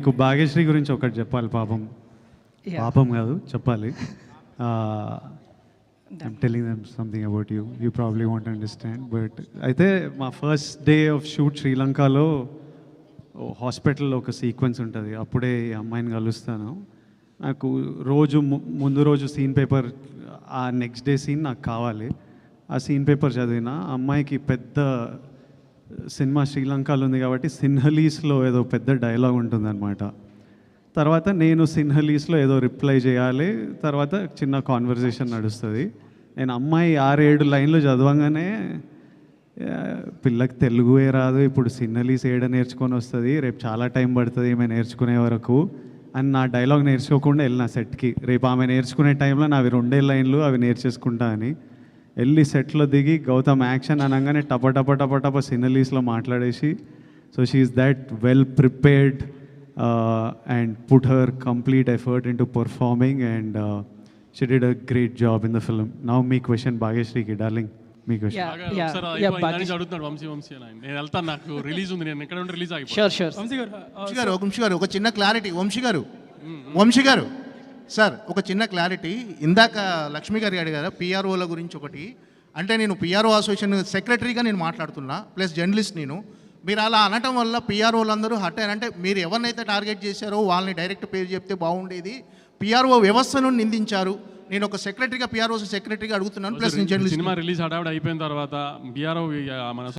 మీకు భాగ్యశ్రీ గురించి ఒకటి చెప్పాలి. పాపం పాపం కాదు చెప్పాలి. I'm telling them something about you. You probably want understand. But అయితే మా ఫస్ట్ డే ఆఫ్ షూట్ శ్రీలంకలో హాస్పిటల్లో ఒక సీక్వెన్స్ ఉంటుంది. అప్పుడే ఈ అమ్మాయిని కలుస్తాను. నాకు ముందు రోజు సీన్ పేపర్, ఆ నెక్స్ట్ డే సీన్ నాకు కావాలి. ఆ సీన్ పేపర్ చదివిన అమ్మాయికి పెద్ద సినిమా శ్రీలంకలో ఉంది కాబట్టి సిన్హలీస్లో ఏదో పెద్ద డైలాగ్ ఉంటుందన్నమాట. తర్వాత నేను సిన్హలీస్లో ఏదో రిప్లై చేయాలి. తర్వాత చిన్న కాన్వర్జేషన్ నడుస్తుంది. నేను అమ్మాయి 6-7 లైన్లు చదవంగానే పిల్లకి తెలుగుయే రాదు, ఇప్పుడు సిన్హలీస్ ఏడ నేర్చుకొని వస్తుంది, రేపు చాలా టైం పడుతుంది ఈమె నేర్చుకునే వరకు అని నా డైలాగ్ నేర్చుకోకుండా వెళ్ళిన సెట్కి. రేపు ఆమె నేర్చుకునే టైంలో నావి 2 లైన్లు అవి నేర్చేసుకుంటా అని వెళ్ళి సెట్లో దిగి గౌతమ్ యాక్షన్ అనగానే టప సినలీస్లో మాట్లాడేసి, so she is that well prepared and put her complete effort into performing and she did a great job in the film. Now మీ క్వశ్చన్ భాగ్యశ్రీకి, డార్లింగ్ మీ క్వశ్చన్. నాకు రిలీజ్ ఉంది, నేను ఎక్కడ ఉంటే రిలీజ్ ఒక చిన్న క్లారిటీ. వంశీ గారు సార్, ఒక చిన్న క్లారిటీ. ఇందాక లక్ష్మి గారు అడిగారు పిఆర్ఓల గురించి ఒకటి. అంటే నేను పిఆర్ఓ అసోసియేషన్ సెక్రటరీగా నేను మాట్లాడుతున్నా, ప్లస్ జర్నలిస్ట్ నేను. మీరు అలా అనటం వల్ల పిఆర్ఓలు అందరూ హట్ అయ్యారు. అంటే మీరు ఎవరినైతే టార్గెట్ చేశారో వాళ్ళని డైరెక్ట్ పేరు చెప్తే బాగుండేది. పిఆర్ఓ వ్యవస్థను నిందించారు. నేను ఒక సెక్రటరీగా, పిఆర్ఓ సెక్రటరీగా అడుగుతున్నాను, ప్లస్ నేను జర్నలిస్ట్. సినిమా రిలీజ్ హడావిడి అయిపోయిన తర్వాత పిఆర్ఓ మన